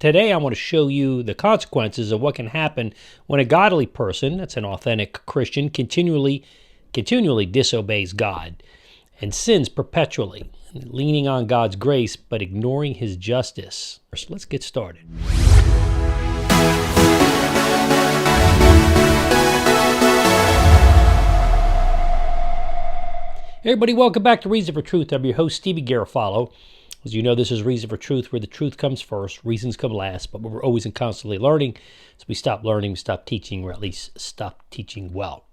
Today I want to show you the consequences of what can happen when a godly person, that's an authentic Christian, continually disobeys God and sins perpetually, leaning on God's grace but ignoring his justice. So let's get started. Hey everybody, welcome back to Reason for Truth. I'm your host, Stevie Garofalo. As you know, this is Reason for Truth, where the truth comes first, reasons come last, but we're always and constantly learning. So we stop learning, we stop teaching, or at least stop teaching well.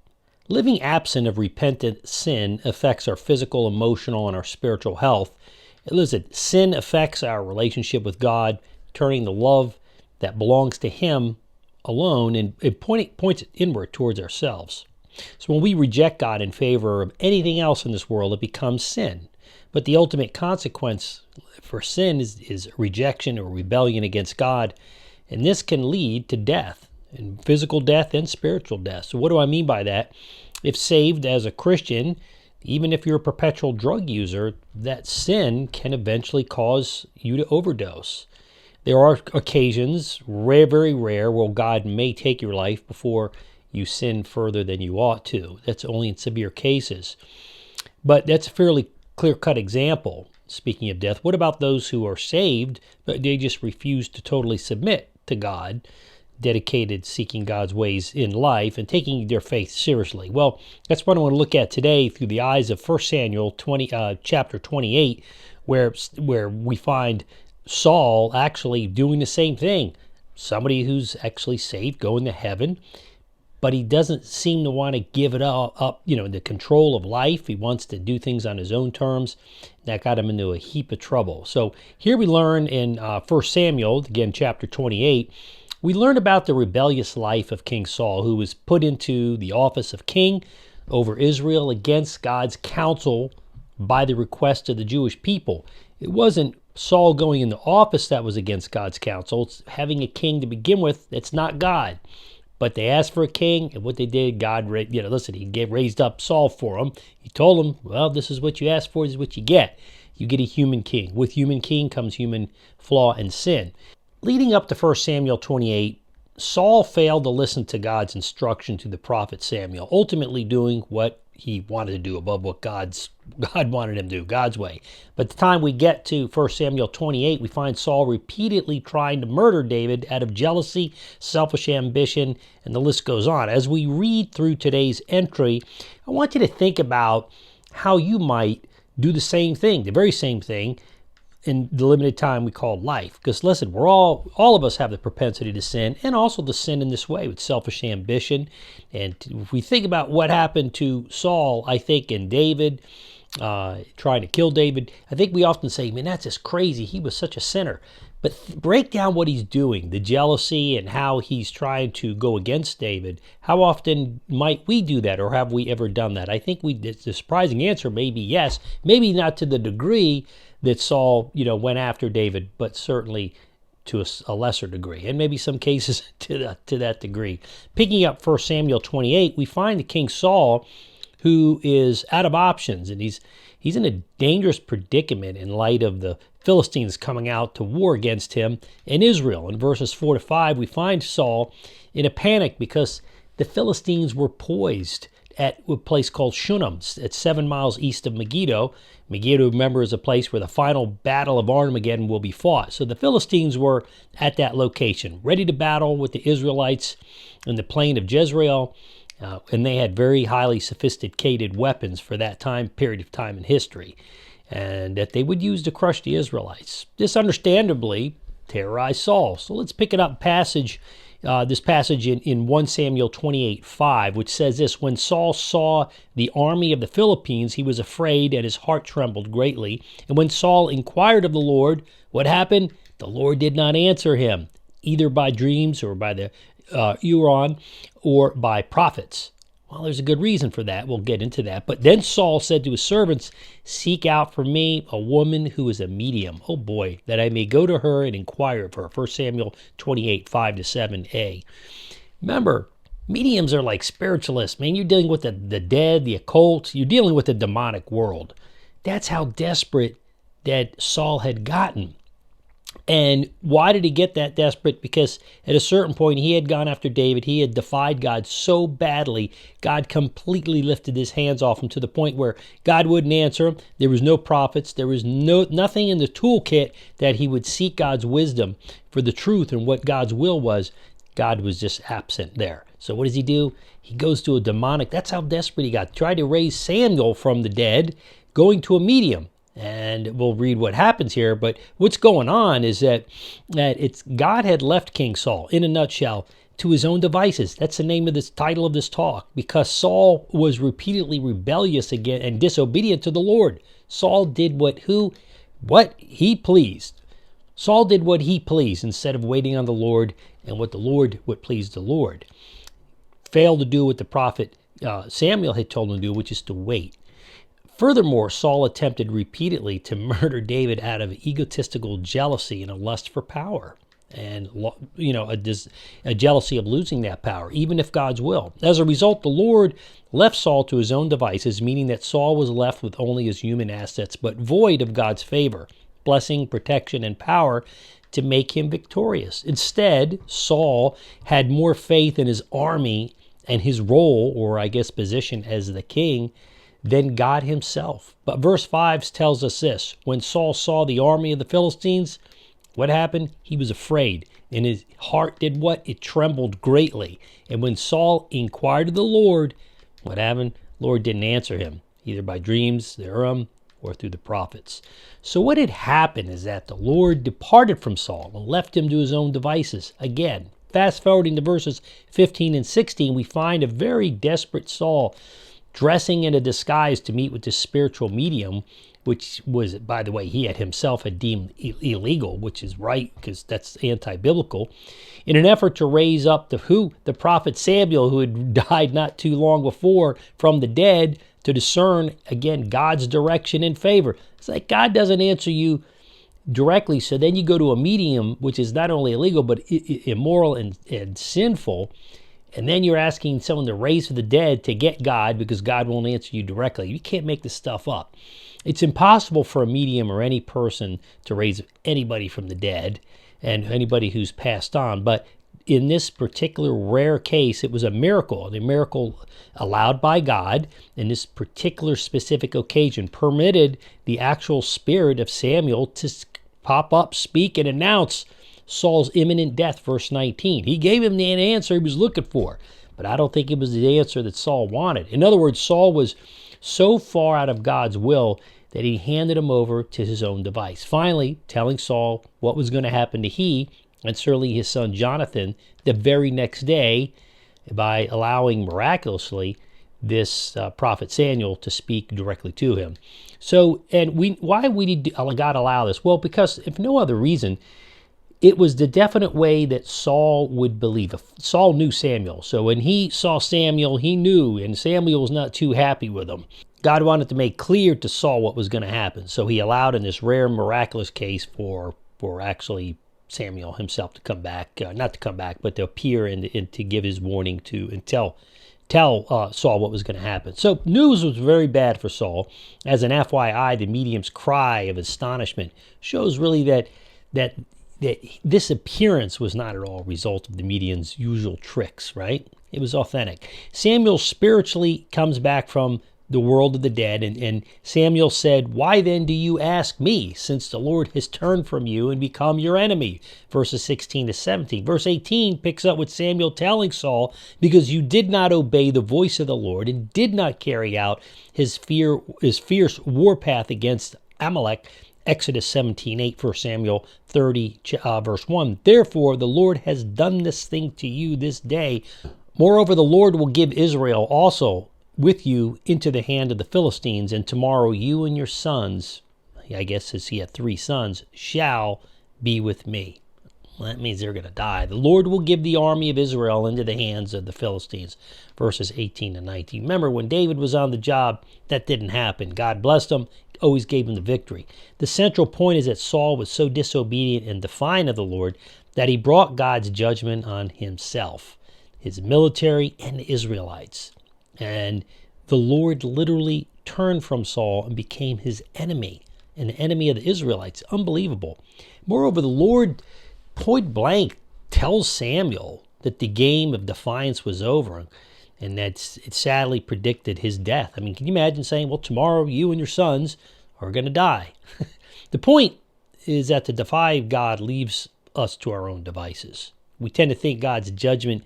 Living absent of repentant sin affects our physical, emotional, and our spiritual health. And listen, sin affects our relationship with God, turning the love that belongs to Him alone and points it inward towards ourselves. So when we reject God in favor of anything else in this world, it becomes sin. But the ultimate consequence for sin is rejection or rebellion against God. And this can lead to death, and physical death and spiritual death. So what do I mean by that? If saved as a Christian, even if you're a perpetual drug user, that sin can eventually cause you to overdose. There are occasions, very rare, where God may take your life before you sin further than you ought to. That's only in severe cases. But that's a fairly clear-cut example, speaking of death. What about those who are saved, but they just refuse to totally submit to God, dedicated seeking God's ways in life and taking their faith seriously? Well, that's what I want to look at today through the eyes of 1 Samuel chapter 28, where we find Saul actually doing the same thing. Somebody who's actually saved, going to heaven, but he doesn't seem to want to give it up, the control of life. He wants to do things on his own terms. That got him into a heap of trouble. So here we learn in 1 Samuel, again, chapter 28, we learn about the rebellious life of King Saul, who was put into the office of king over Israel against God's counsel by the request of the Jewish people. It wasn't Saul going into office that was against God's counsel. It's having a king to begin with that's not God. But they asked for a king, and what they did, God, he raised up Saul for them. He told them, well, this is what you asked for, this is what you get. You get a human king. With human king comes human flaw and sin. Leading up to 1 Samuel 28, Saul failed to listen to God's instruction to the prophet Samuel, ultimately doing what he wanted to do above what God wanted him to do, God's way. But the time we get to 1 Samuel 28, we find Saul repeatedly trying to murder David out of jealousy, selfish ambition, and the list goes on. As we read through today's entry, I want you to think about how you might do the same thing, the very same thing, in the limited time we call life. Because listen, we're all of us have the propensity to sin, and also to sin in this way with selfish ambition. And if we think about what happened to Saul, I think, and David, trying to kill David, I think we often say, man, that's just crazy. He was such a sinner. But break down what he's doing, the jealousy and how he's trying to go against David. How often might we do that, or have we ever done that? I think the surprising answer may be yes, maybe not to the degree that Saul, went after David, but certainly to a lesser degree, and maybe some cases to that degree. Picking up 1 Samuel 28, we find the King Saul, who is out of options, and he's in a dangerous predicament in light of the Philistines coming out to war against him in Israel. In verses 4 to 5, we find Saul in a panic because the Philistines were poised at a place called Shunem. It's 7 miles east of Megiddo. Megiddo, remember, is a place where the final battle of Armageddon will be fought. So the Philistines were at that location, ready to battle with the Israelites in the plain of Jezreel, and they had very highly sophisticated weapons for that period of time in history, and that they would use to crush the Israelites. This understandably terrorized Saul. So let's pick it up this passage in 1 Samuel 28:5, which says this: when Saul saw the army of the Philistines, he was afraid and his heart trembled greatly. And when Saul inquired of the Lord, what happened? The Lord did not answer him, either by dreams or by the Urim or by prophets. Well, there's a good reason for that. We'll get into that. But then Saul said to his servants, seek out for me a woman who is a medium. Oh boy, that I may go to her and inquire of her. 1 Samuel 28:5-7a. Remember, mediums are like spiritualists. Man, you're dealing with the dead, the occult. You're dealing with the demonic world. That's how desperate that Saul had gotten. And why did he get that desperate? Because at a certain point, he had gone after David. He had defied God so badly, God completely lifted his hands off him to the point where God wouldn't answer him. There was no prophets. There was nothing in the toolkit that he would seek God's wisdom for the truth and what God's will was. God was just absent there. So what does he do? He goes to a demonic. That's how desperate he got. Tried to raise Samuel from the dead, going to a medium. And we'll read what happens here. But what's going on is that it's God had left King Saul, in a nutshell, to his own devices. That's the name of this title of this talk, because Saul was repeatedly rebellious again and disobedient to the Lord. Saul did what he pleased. Saul did what he pleased instead of waiting on the Lord and what pleased the Lord. Failed to do what the prophet Samuel had told him to do, which is to wait. Furthermore, Saul attempted repeatedly to murder David out of egotistical jealousy and a lust for power, and a jealousy of losing that power, even if God's will. As a result, the Lord left Saul to his own devices, meaning that Saul was left with only his human assets, but void of God's favor, blessing, protection, and power to make him victorious. Instead, Saul had more faith in his army and his role, or I guess position as the king, than God himself. But verse 5 tells us this: when Saul saw the army of the Philistines, what happened? He was afraid, and his heart did what? It trembled greatly. And when Saul inquired of the Lord, what happened? The Lord didn't answer him, either by dreams, the Urim, or through the prophets. So what had happened is that the Lord departed from Saul and left him to his own devices. Again, fast forwarding to verses 15 and 16, we find a very desperate Saul dressing in a disguise to meet with this spiritual medium, which was, by the way, he had deemed illegal, which is right because that's anti-biblical, in an effort to raise up the prophet Samuel, who had died not too long before from the dead, to discern, again, God's direction and favor. It's like God doesn't answer you directly, so then you go to a medium, which is not only illegal, but immoral and sinful, and then you're asking someone to raise from the dead to get God because God won't answer you directly. You can't make this stuff up. It's impossible for a medium or any person to raise anybody from the dead and anybody who's passed on. But in this particular rare case, it was a miracle allowed by God in this particular specific occasion, permitted the actual spirit of Samuel to pop up, speak, and announce Saul's imminent death, verse 19. He gave him the answer he was looking for, but I don't think it was the answer that Saul wanted. In other words, Saul was so far out of God's will that he handed him over to his own device, finally telling Saul what was going to happen to he and certainly his son Jonathan the very next day by allowing miraculously this prophet Samuel to speak directly to him. So, why did God allow this? Well, because if no other reason, it was the definite way that Saul would believe. Saul knew Samuel. So when he saw Samuel, he knew, and Samuel was not too happy with him. God wanted to make clear to Saul what was going to happen. So he allowed in this rare, miraculous case for actually Samuel himself to come back, not to come back, but to appear and to give his warning and tell Saul what was going to happen. So news was very bad for Saul. As an FYI, the medium's cry of astonishment shows really that this appearance was not at all a result of the medium's usual tricks, right? It was authentic. Samuel spiritually comes back from the world of the dead, and Samuel said, "Why then do you ask me, since the Lord has turned from you and become your enemy?" Verses 16 to 17. Verse 18 picks up with Samuel telling Saul, "Because you did not obey the voice of the Lord and did not carry out his fierce warpath against Amalek." Exodus 17:8, 1 Samuel 30, verse 1. "Therefore the Lord has done this thing to you this day. Moreover, the Lord will give Israel also with you into the hand of the Philistines, and tomorrow you and your sons," I guess as he had 3 sons, "shall be with me." Well, that means they're going to die. "The Lord will give the army of Israel into the hands of the Philistines." Verses 18 and 19. Remember, when David was on the job, that didn't happen. God blessed him, always gave him the victory. The central point is that Saul was so disobedient and defiant of the Lord that he brought God's judgment on himself, his military, and the Israelites. And the Lord literally turned from Saul and became his enemy. and the enemy of the Israelites. Unbelievable. Moreover, the Lord point blank tells Samuel that the game of defiance was over, and that it sadly predicted his death. I mean, can you imagine saying, well, tomorrow you and your sons are going to die? The point is that to defy God leaves us to our own devices. We tend to think God's judgment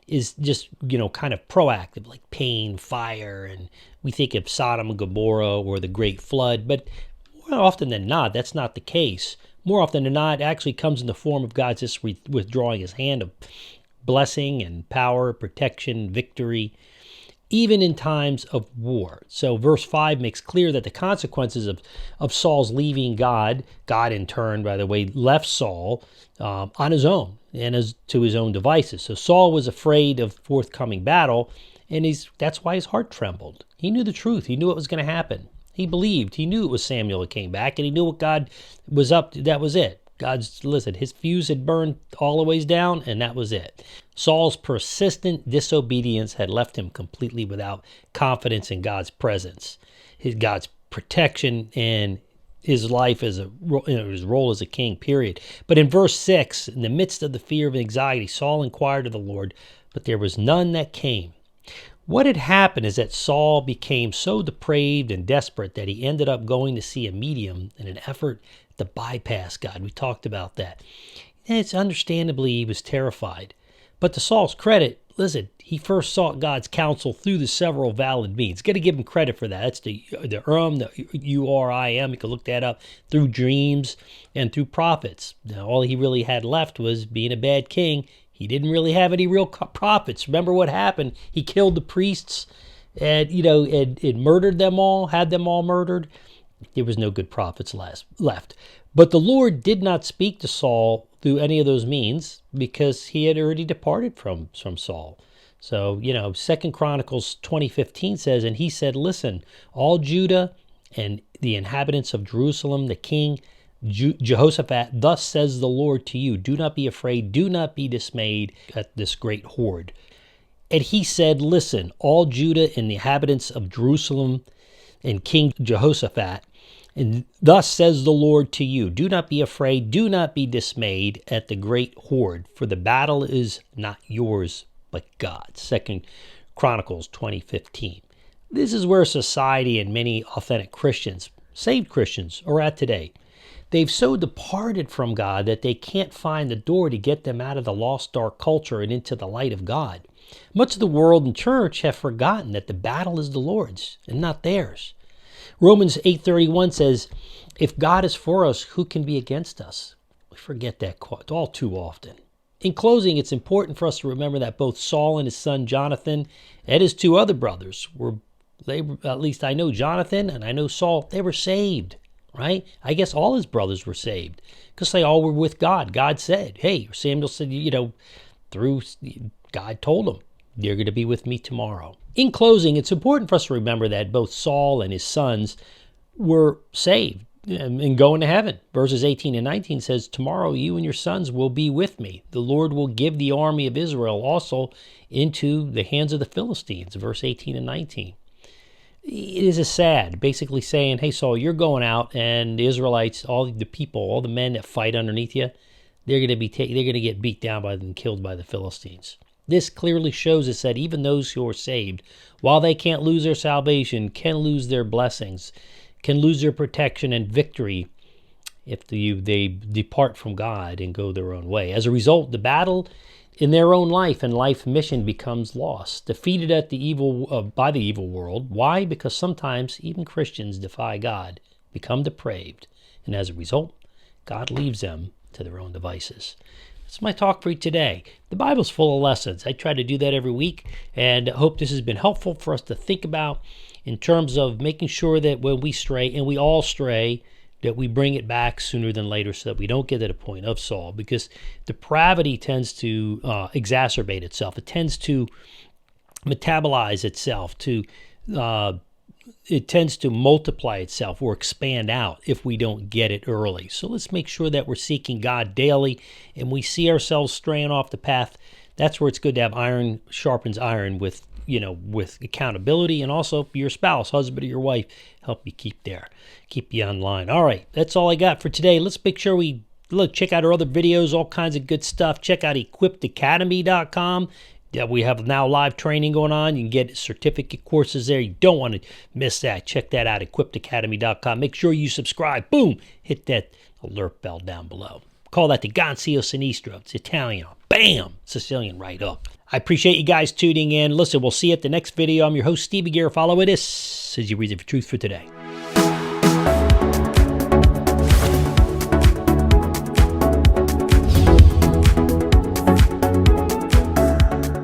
is just, kind of proactive, like pain, fire, and we think of Sodom and Gomorrah or the Great Flood, but more often than not, that's not the case. More often than not, it actually comes in the form of God just withdrawing his hand of blessing and power, protection, victory, even in times of war. So verse 5 makes clear that the consequences of Saul's leaving God in turn, by the way, left Saul on his own and to his own devices. So Saul was afraid of forthcoming battle, and that's why his heart trembled. He knew the truth. He knew what was going to happen. He believed. He knew it was Samuel that came back, and he knew what God was up to. That was it. His fuse had burned all the ways down, and that was it. Saul's persistent disobedience had left him completely without confidence in God's presence, God's protection, and his life as his role as a king, period. But in verse 6, in the midst of the fear and anxiety, Saul inquired of the Lord, but there was none that came. What had happened is that Saul became so depraved and desperate that he ended up going to see a medium in an effort to bypass God. We talked about that. And it's understandably he was terrified. But to Saul's credit, listen, he first sought God's counsel through the several valid means. Got to give him credit for that. That's the Urim. You can look that up, through dreams and through prophets. Now, all he really had left was being a bad king. He didn't really have any real prophets. Remember what happened? He killed the priests and, and murdered them all, had them all murdered. There was no good prophets left. But the Lord did not speak to Saul through any of those means because he had already departed from Saul. So, 2 Chronicles 20:15 says, and he said, listen, all Judah and the inhabitants of Jerusalem, the king Jehoshaphat, thus says the Lord to you, do not be afraid, do not be dismayed at this great horde. And he said, listen, all Judah and the inhabitants of Jerusalem and King Jehoshaphat, and thus says the Lord to you, do not be afraid, do not be dismayed at the great horde, for the battle is not yours, but God's. 2 Chronicles 20:15. This is where society and many authentic Christians, saved Christians, are at today. They've so departed from God that they can't find the door to get them out of the lost dark culture and into the light of God. Much of the world and church have forgotten that the battle is the Lord's and not theirs. Romans 8:31 says, if God is for us, who can be against us? We forget that all too often. In closing, it's important for us to remember that both Saul and his son Jonathan and his two other brothers at least I know Jonathan and I know Saul, they were saved. Right? I guess all his brothers were saved because they all were with God. God said, hey, Samuel said, through God told him, you're going to be with me tomorrow. In closing, it's important for us to remember that both Saul and his sons were saved and going to heaven. Verses 18 and 19 says, tomorrow you and your sons will be with me. The Lord will give the army of Israel also into the hands of the Philistines. Verse 18 and 19. It is a sad, basically saying, hey, Saul, you're going out, and the Israelites, all the people, all the men that fight underneath you, they're going to get beat down by them, killed by the Philistines. This clearly shows us that even those who are saved, while they can't lose their salvation, can lose their blessings, can lose their protection and victory if they depart from God and go their own way. As a result, the battle in their own life and life mission becomes lost, defeated by the evil world. Why? Because sometimes even Christians defy God, become depraved, and as a result, God leaves them to their own devices. That's my talk for you today. The Bible's full of lessons. I try to do that every week, and I hope this has been helpful for us to think about in terms of making sure that when we stray, and we all stray, that we bring it back sooner than later so that we don't get to the point of Saul, because depravity tends to exacerbate itself. It tends to metabolize itself, it tends to multiply itself or expand out if we don't get it early. So let's make sure that we're seeking God daily and we see ourselves straying off the path. That's where it's good to have iron sharpens iron with with accountability, and also your spouse, husband or your wife, help you keep you online. All right, that's all I got for today. Let's make sure we check out our other videos, all kinds of good stuff. Check out equippedacademy.com. Yeah, we have now live training going on. You can get certificate courses there. You don't want to miss that. Check that out, equippedacademy.com. Make sure you subscribe. Boom! Hit that alert bell down below. Call that the Gancio Sinistro. It's Italian. Bam! Sicilian right up. I appreciate you guys tuning in. Listen, we'll see you at the next video. I'm your host, Stevie Garofalo. This is your Reason for Truth for today.